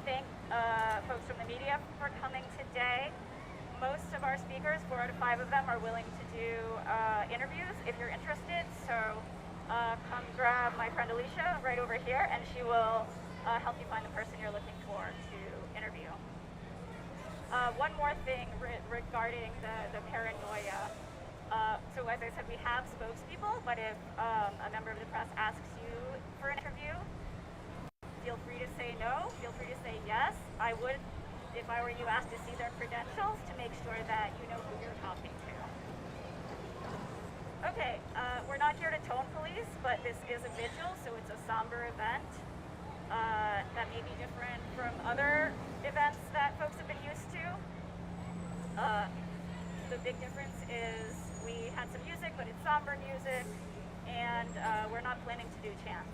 thank folks from the media for coming today. Most of our speakers, 4 out of 5 of them, are willing to do interviews if you're interested. So come grab my friend Alicia right over here, and she will help you find the person you're looking for to interview. One more thing regarding the paranoia. So as I said, we have spokespeople, but if a member of the press asks you for an interview, feel free to say no, feel free to say yes. I would, if I were you, ask to see their credentials to make sure that you know who you're talking to. Okay, we're not here to tone police, but this is a vigil, so it's a somber event that may be different from other events that folks have been used to. The big difference is we had some music, but it's somber music, and we're not planning to do chants.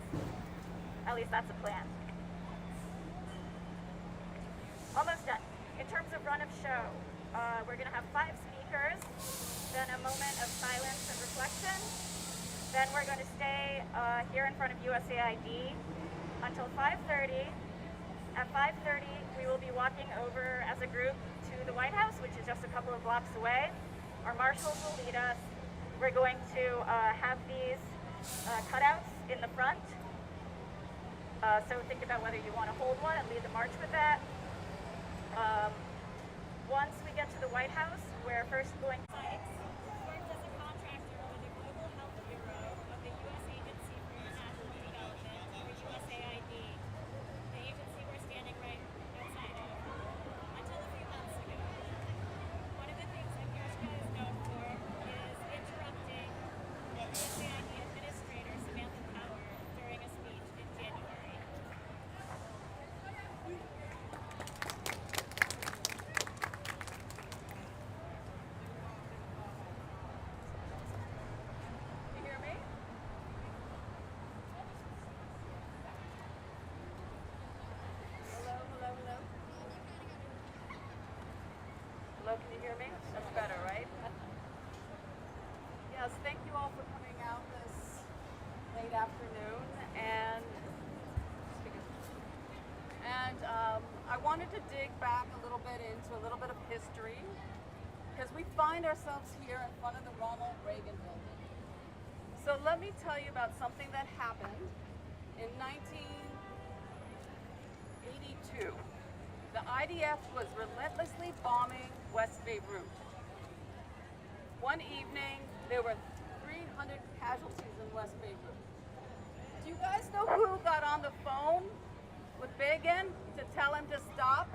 At least that's a plan. Almost done. In terms of run of show, we're going to have 5 speakers, then a moment of silence and reflection. Then we're going to stay here in front of USAID until 5:30. At 5:30, we will be walking over as a group to the White House, which is just a couple of blocks away. Our marshals will lead us. We're going to have these cutouts in the front. So think about whether you want to hold one and lead the march with that. Once we get to the White House, we're first going to sites. Works as a contractor with the Global Health Bureau of the U.S. Agency for International Development, or USAID. The agency we're standing right outside of. Until a few months ago. One of the things that Gershka is known for is interrupting USAID Administrator Samantha Power during a speech in January. Hello, can you hear me? That's better, right? Yes, thank you all for coming out this late afternoon, and I wanted to dig back a little bit into a little bit of history, because we find ourselves here in front of the Ronald Reagan Building. So let me tell you about something that happened in 1982. The IDF was relentlessly bombing West Beirut. One evening, there were 300 casualties in West Beirut. Do you guys know who got on the phone with Begin to tell him to stop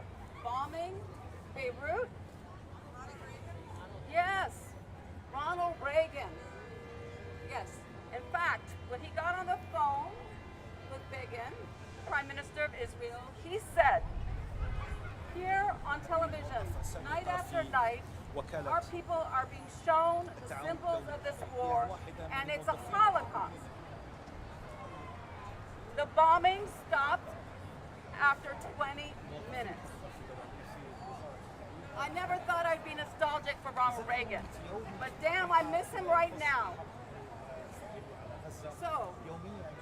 bombing Beirut? Yes, Ronald Reagan. Yes, in fact, when he got on the phone with Begin, Prime Minister of Israel, he said, here on television, night after night, our people are being shown the symbols of this war, and it's a Holocaust. The bombing stopped after 20 minutes. I never thought I'd be nostalgic for Ronald Reagan, but damn, I miss him right now. So,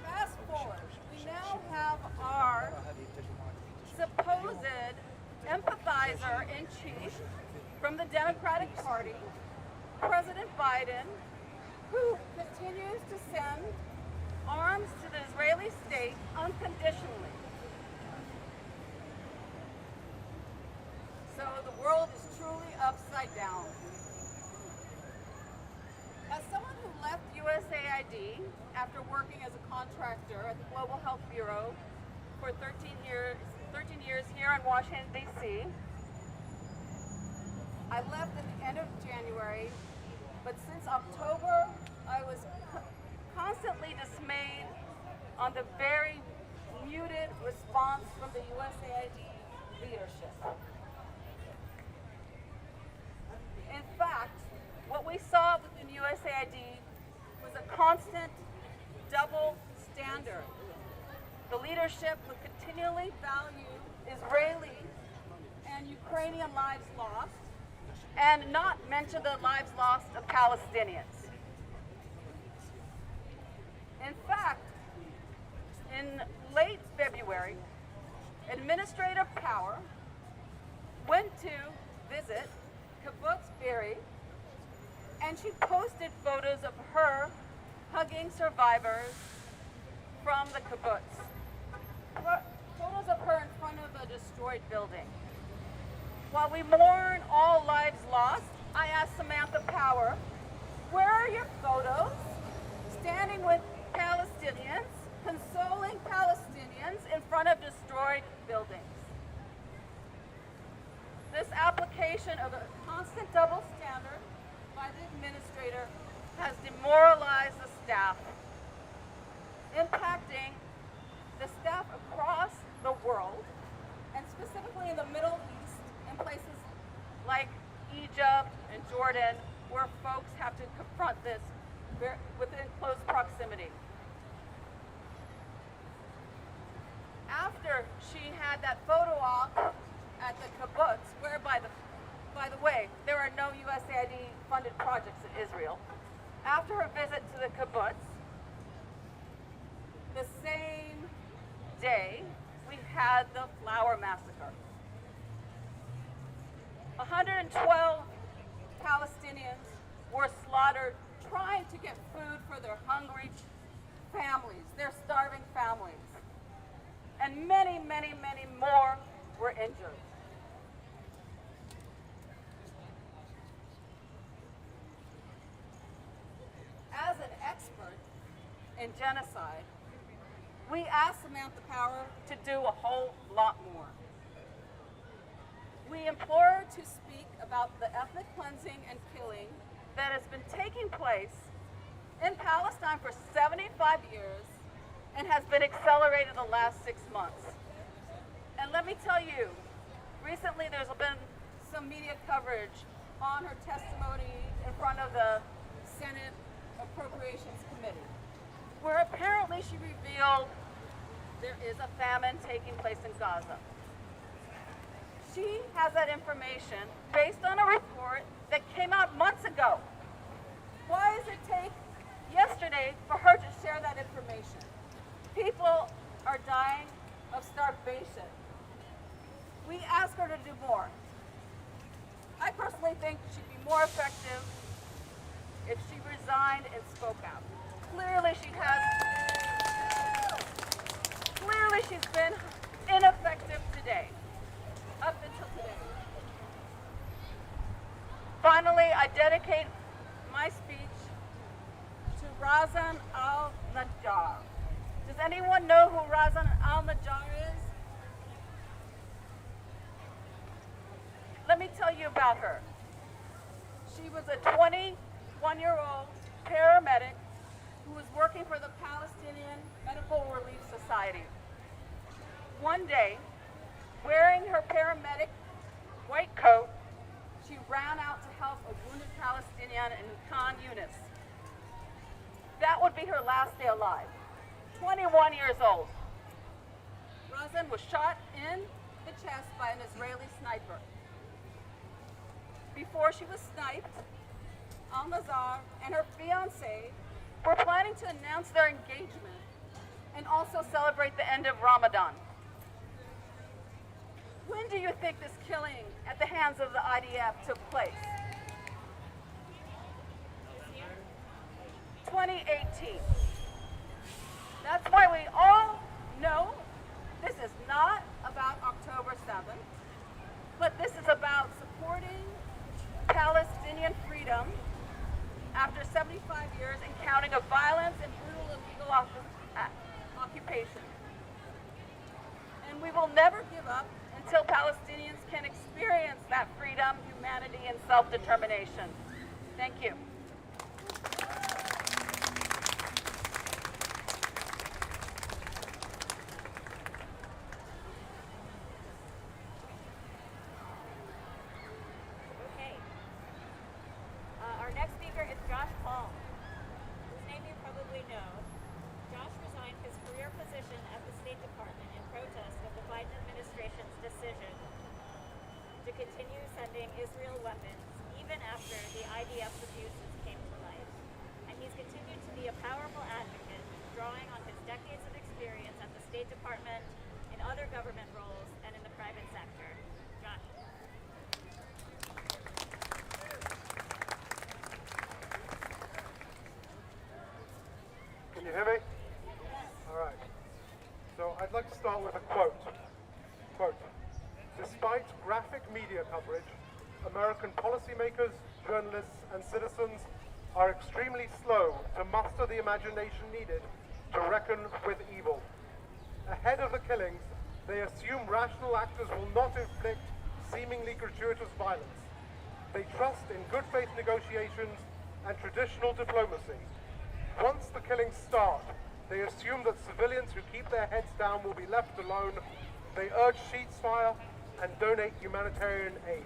fast forward, we now have our supposed empathizer-in-chief from the Democratic Party, President Biden, who continues to send arms to the Israeli state unconditionally. So the world is truly upside down. As someone who left USAID after working as a contractor at the Global Health Bureau for 13 years here in Washington, D.C., I left at the end of January, but since October, I was constantly dismayed on the very muted response from the USAID leadership. In fact, what we saw within USAID was a constant double standard. The leadership would continually value Israeli and Ukrainian lives lost, and not mention the lives lost of Palestinians. In fact, in late February, administrative power, went to visit Kibbutz Be'eri, and she posted photos of her hugging survivors from the kibbutz. Photos of her in front of a destroyed building. While we mourn all lives lost, I asked Samantha Power, where are your photos? Standing with Palestinians, consoling Palestinians in front of destroyed buildings. This application of a constant double standard by the administrator has demoralized the staff, impacting the staff across the world, and specifically in the Middle East, in places like Egypt and Jordan, where folks have to confront this within close proximity. After she had that photo op at the kibbutz, where by the way, there are no USAID funded projects in Israel. After her visit to the kibbutz, the same day, we had the flower massacre. 112 Palestinians were slaughtered trying to get food for their hungry families, their starving families. And many, many, many more were injured. As an expert in genocide, we asked Samantha Power to do a whole lot more. We implore her to speak about the ethnic cleansing and killing that has been taking place in Palestine for 75 years and has been accelerated the last 6 months. And let me tell you, recently there's been some media coverage on her testimony in front of the Senate Appropriations Committee, where apparently she revealed there is a famine taking place in Gaza. She has that information based on a report that came out months ago. Why does it take yesterday for her to share that information? People are dying of starvation. We ask her to do more. I personally think she'd be more effective if she resigned and spoke out. Clearly she's been ineffective today, up until today. Finally, I dedicate my speech to Razan al-Najjar. Does anyone know who Razan al-Najjar is? Let me tell you about her. She was a 21-year-old paramedic who was working for the Palestinian Medical Relief Society. One day, wearing her paramedic white coat, she ran out to help a wounded Palestinian in Khan Yunis. That would be her last day alive. 21 years old. Razan was shot in the chest by an Israeli sniper. Before she was sniped, Al-Nazar and her fiancé were planning to announce their engagement and also celebrate the end of Ramadan. When do you think this killing at the hands of the IDF took place? 2018. That's why we all know this is not about October 7th, but this is about supporting Palestinian freedom after 75 years and counting of violence and brutal illegal occupation. And we will never give up until Palestinians can experience that freedom, humanity, and self-determination. Thank you. Okay. Our next speaker is Josh Paul, whose name you probably know. Josh resigned his career position at the State Department in protest of the Biden administration's decision to continue sending Israel weapons even after the IDF's abuses came to light. And he's continued to be a powerful advocate, drawing on his decades of experience at the State Department, in other other government roles and in the private sector. Josh. Can you hear me? All right. So I'd like to start with a quote. Quote, despite graphic media coverage, American policymakers, journalists, and citizens are extremely slow to muster the imagination needed to reckon with evil. Ahead of the killings, they assume rational actors will not inflict seemingly gratuitous violence. They trust in good faith negotiations and traditional diplomacy. Once the killings start, they assume that civilians who keep their heads down will be left alone. They urge ceasefire and donate humanitarian aid.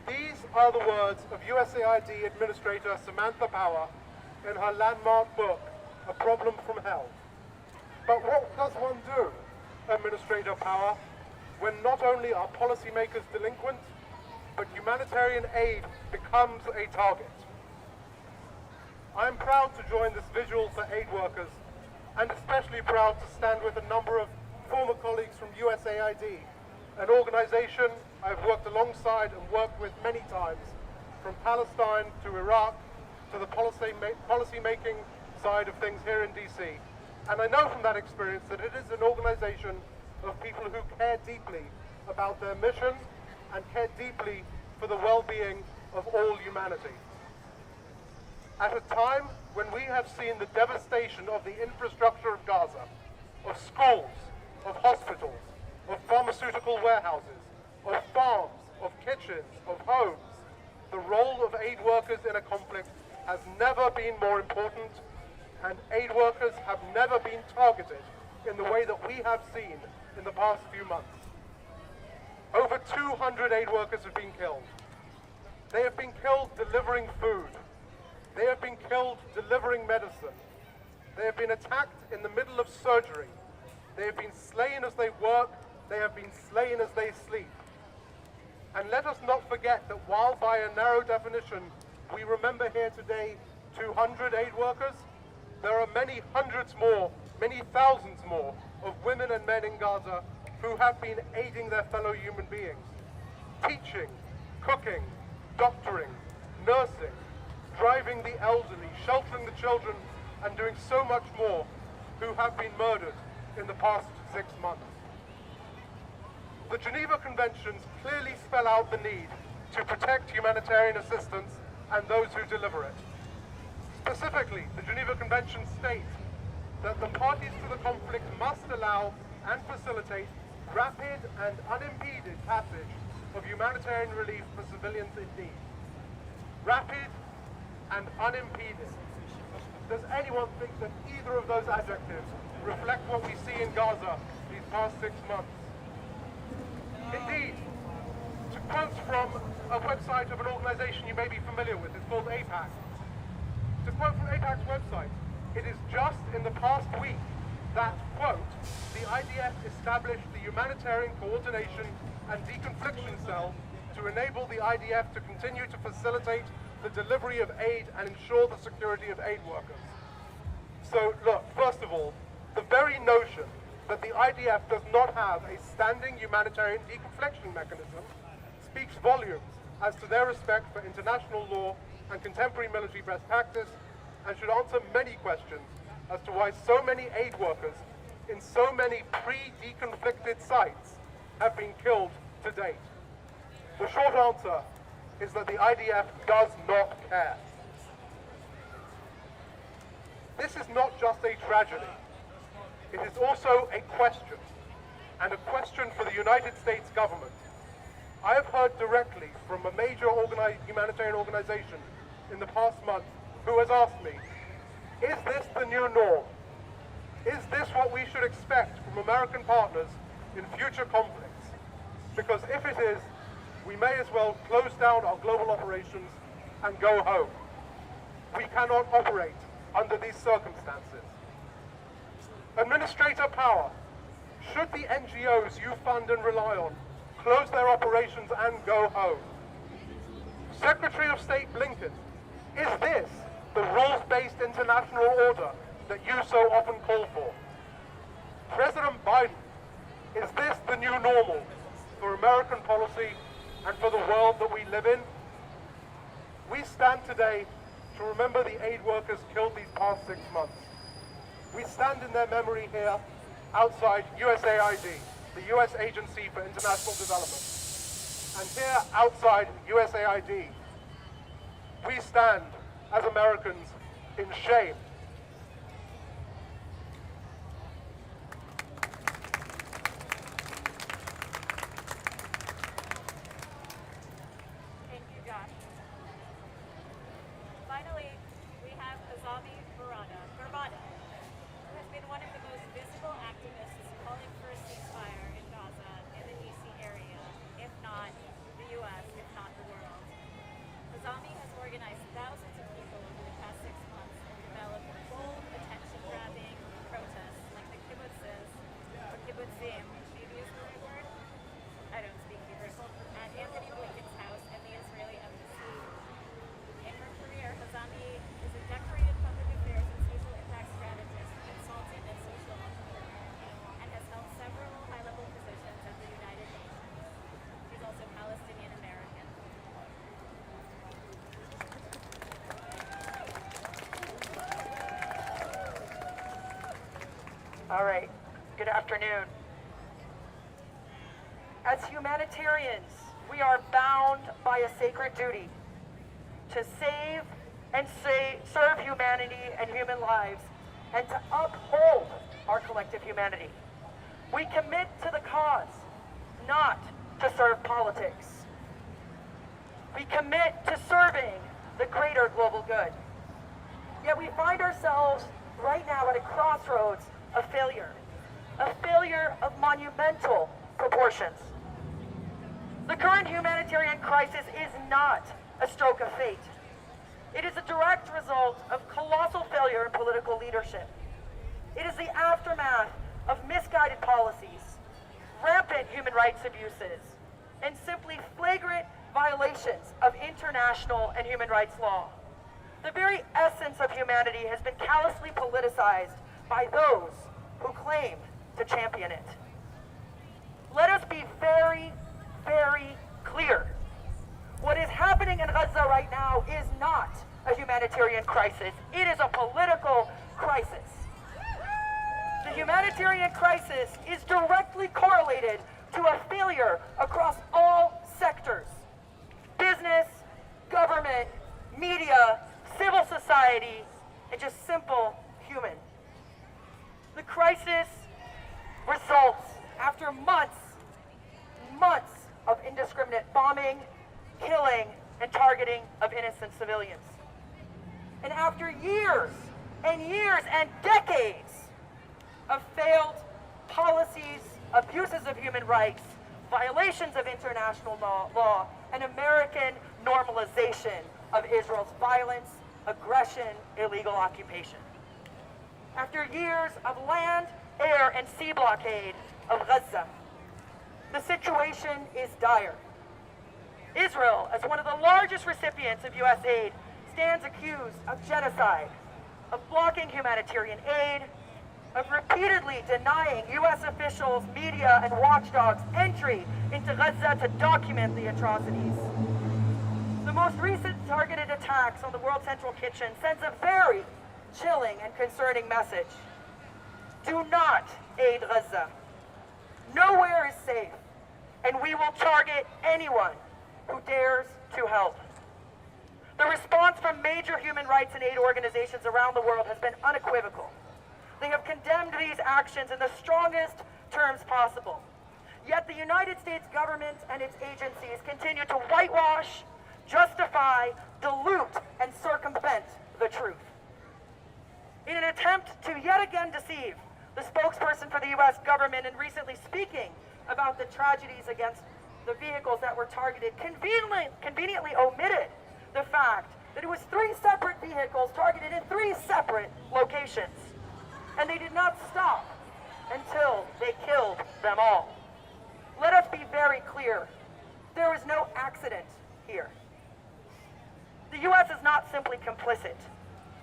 These are the words of USAID Administrator Samantha Power in her landmark book, A Problem from Hell. But what does one do, Administrator Power, when not only are policymakers delinquent, but humanitarian aid becomes a target? I am proud to join this vigil for aid workers, and especially proud to stand with a number of former colleagues from USAID, an organization I've worked alongside and worked with many times, from Palestine to Iraq to the policy-making side of things here in DC. And I know from that experience that it is an organization of people who care deeply about their mission and care deeply for the well-being of all humanity. At a time when we have seen the devastation of the infrastructure of Gaza, of schools, of hospitals, of pharmaceutical warehouses, of farms, of kitchens, of homes, the role of aid workers in a conflict has never been more important, and aid workers have never been targeted in the way that we have seen in the past few months. Over 200 aid workers have been killed. They have been killed delivering food. They have been killed delivering medicine. They have been attacked in the middle of surgery. They have been slain as they work. They have been slain as they sleep. And let us not forget that while by a narrow definition we remember here today 200 aid workers, there are many hundreds more, many thousands more of women and men in Gaza who have been aiding their fellow human beings, teaching, cooking, doctoring, nursing, driving the elderly, sheltering the children, and doing so much more, who have been murdered in the past 6 months. The Geneva Conventions clearly spell out the need to protect humanitarian assistance and those who deliver it. Specifically, the Geneva Conventions state that the parties to the conflict must allow and facilitate rapid and unimpeded passage of humanitarian relief for civilians in need. Rapid and unimpeded. Does anyone think that either of those adjectives reflect what we see in Gaza these past 6 months? Indeed, to quote from a website of an organization you may be familiar with, it's called AIPAC. To quote from AIPAC's website, it is just in the past week that, quote, the IDF established the Humanitarian Coordination and Deconfliction Cell to enable the IDF to continue to facilitate the delivery of aid and ensure the security of aid workers. So look, first of all, the very notion that the IDF does not have a standing humanitarian deconfliction mechanism speaks volumes as to their respect for international law and contemporary military best practice, and should answer many questions as to why so many aid workers in so many pre-deconflicted sites have been killed to date. The short answer is that the IDF does not care. This is not just a tragedy. It is also a question, and a question for the United States government. I have heard directly from a major humanitarian organization in the past month who has asked me, is this the new norm? Is this what we should expect from American partners in future conflicts? Because if it is, we may as well close down our global operations and go home. We cannot operate under these circumstances. Administrator Power, should the NGOs you fund and rely on close their operations and go home? Secretary of State Blinken, is this the rules-based international order that you so often call for? President Biden, new normal for American policy and for the world that we live in. We stand today to remember the aid workers killed these past 6 months. We stand in their memory here outside USAID, the US Agency for International Development. And here outside USAID, we stand as Americans in shame. Thank you, Josh. Finally, we have Hani Verver, who has been one of the most visible activists calling for a ceasefire in Gaza and the DC area, if not the US, if not the world. Hani has organized thousands of people over the past 6 months and developed bold, attention-grabbing protests like the kibbutzes, or kibbutzim. Do you use the right word? I don't speak Hebrew. At Anthony Blinken's house and the Israeli embassy. In her career, Hani is a decorated public affairs and social impact strategist, consultant, and social entrepreneur, and has held several high-level positions at the United Nations. She's also Palestinian American. All right, good afternoon. As humanitarians, we are bound by a sacred duty to save and serve humanity and human lives, and to uphold our collective humanity. We commit to the cause, not to serve politics. We commit to serving the greater global good. Yet we find ourselves right now at a crossroads of failure of monumental proportions. The current humanitarian crisis is not a stroke of fate. It is a direct result of colossal failure in political leadership. It is the aftermath of misguided policies, rampant human rights abuses, and simply flagrant violations of international and human rights law. The very essence of humanity has been callously politicized by those who claim to champion it. Let us be very, very clear. What is happening in Gaza right now is not a humanitarian crisis. It is a political crisis. The humanitarian crisis is directly correlated to a failure across all sectors: business, government, media, civil society, and just simple human. The crisis results after months of indiscriminate bombing, killing, and targeting of innocent civilians. And after years and years and decades of failed policies, abuses of human rights, violations of international law, and American normalization of Israel's violence, aggression, illegal occupation. After years of land, air, and sea blockade of Gaza, the situation is dire. Israel, as one of the largest recipients of U.S. aid, stands accused of genocide, of blocking humanitarian aid, of repeatedly denying U.S. officials, media, and watchdogs entry into Gaza to document the atrocities. The most recent targeted attacks on the World Central Kitchen sends a very chilling and concerning message. Do not aid Gaza. Nowhere is safe, and we will target anyone who dares to help. The response from major human rights and aid organizations around the world has been unequivocal. They have condemned these actions in the strongest terms possible. Yet the United States government and its agencies continue to whitewash, justify, dilute, and circumvent the truth. In an attempt to yet again deceive, the spokesperson for the U.S. government, in recently speaking about the tragedies against the vehicles that were targeted, conveniently omitted the fact that it was 3 separate vehicles targeted in 3 separate locations. And they did not stop until they killed them all. Let us be very clear. There is no accident here. The U.S. is not simply complicit.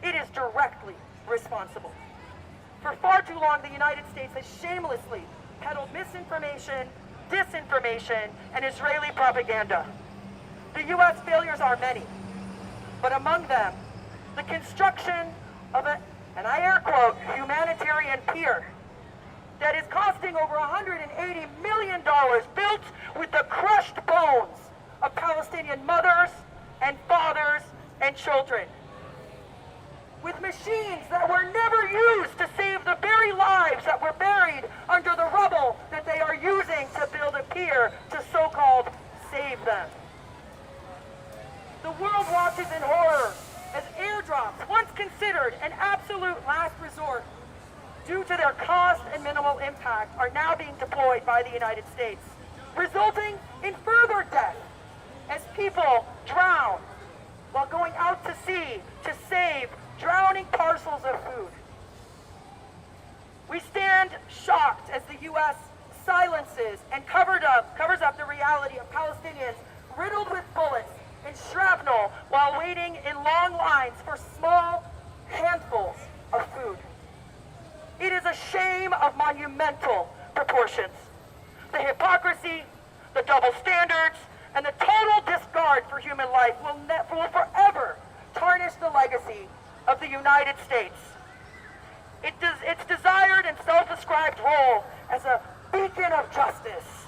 It is directly responsible. For far too long, the United States has shamelessly peddled misinformation, disinformation, and Israeli propaganda. The U.S. failures are many, but among them, the construction of a, and I air quote, humanitarian pier that is costing over $180 million, built with the crushed bones of Palestinian mothers and fathers and children. With machines that were never used to save the very lives that were buried under the rubble that they are using to build a pier to so-called save them. The world watches in horror as airdrops, once considered an absolute last resort, due to their cost and minimal impact, are now being deployed by the United States, resulting in further death as people drown while going out to sea to save drowning parcels of food. We stand shocked as the U.S. silences and covers up the reality of Palestinians riddled with bullets and shrapnel while waiting in long lines for small handfuls of food. It is a shame of monumental proportions. The hypocrisy, the double standards, and the total disregard for human life will forever tarnish the legacy of the United States. Its desired and self-described role as a beacon of justice,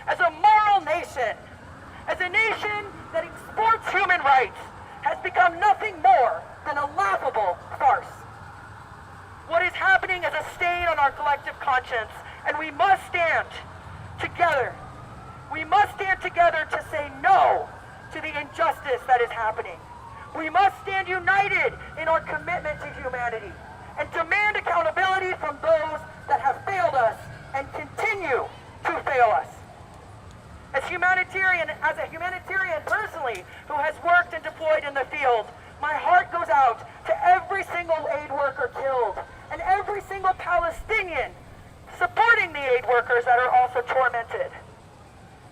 as a moral nation, as a nation that exports human rights, has become nothing more than a laughable farce. What is happening is a stain on our collective conscience, and we must stand together. We must stand together to say no to the injustice that is happening. We must stand united in our commitment to humanity and demand accountability from those that have failed us and continue to fail us. As a humanitarian personally who has worked and deployed in the field, my heart goes out to every single aid worker killed and every single Palestinian supporting the aid workers that are also tormented.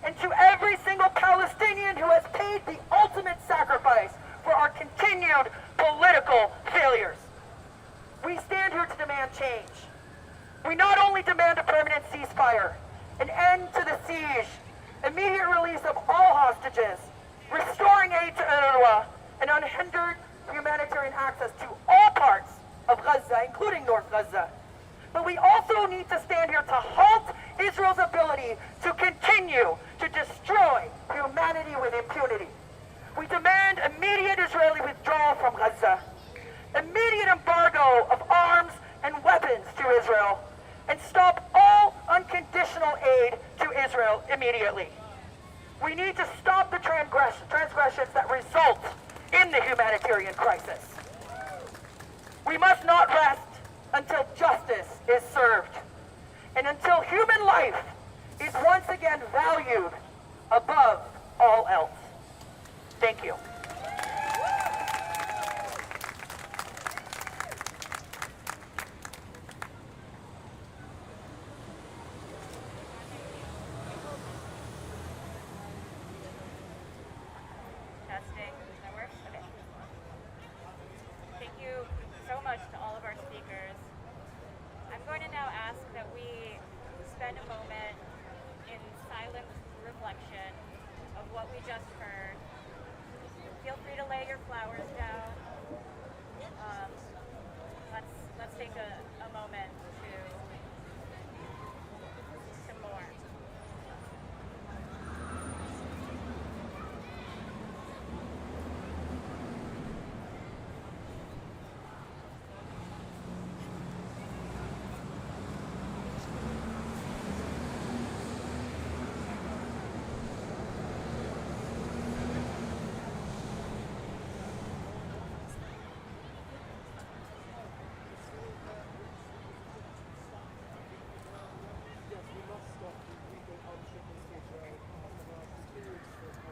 And to every single Palestinian who has paid the ultimate sacrifice for our continued political failures. We stand here to demand change. We not only demand a permanent ceasefire, an end to the siege, immediate release of all hostages, restoring aid to UNRWA, and unhindered humanitarian access to all parts of Gaza, including North Gaza. But we also need to stand here to halt Israel's ability to continue to destroy humanity with impunity. We demand immediate Israeli withdrawal from Gaza, immediate embargo of arms and weapons to Israel, and stop all unconditional aid to Israel immediately. We need to stop the transgressions that result in the humanitarian crisis. We must not rest until justice is served, and until human life is once again valued above all else. Thank you. Testing. That works? Okay. Thank you so much to all of our speakers. I'm going to now ask that we spend a moment in silent reflection of what we just heard. Feel free to lay your flowers down. Let's take a moment to mourn.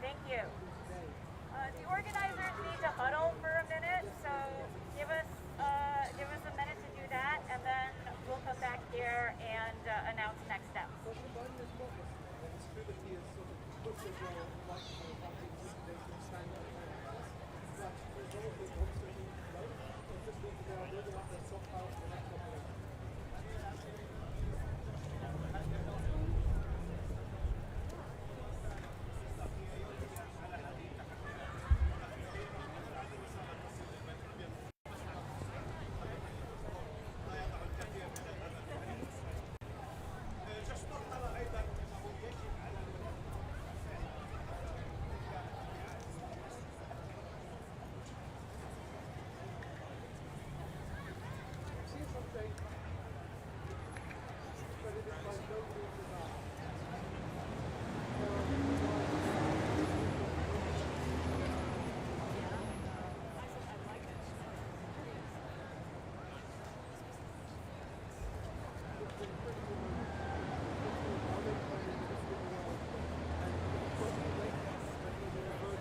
Thank you. The organizers need to huddle for a minute, so give us a minute to do that, and then we'll come back here and announce next steps.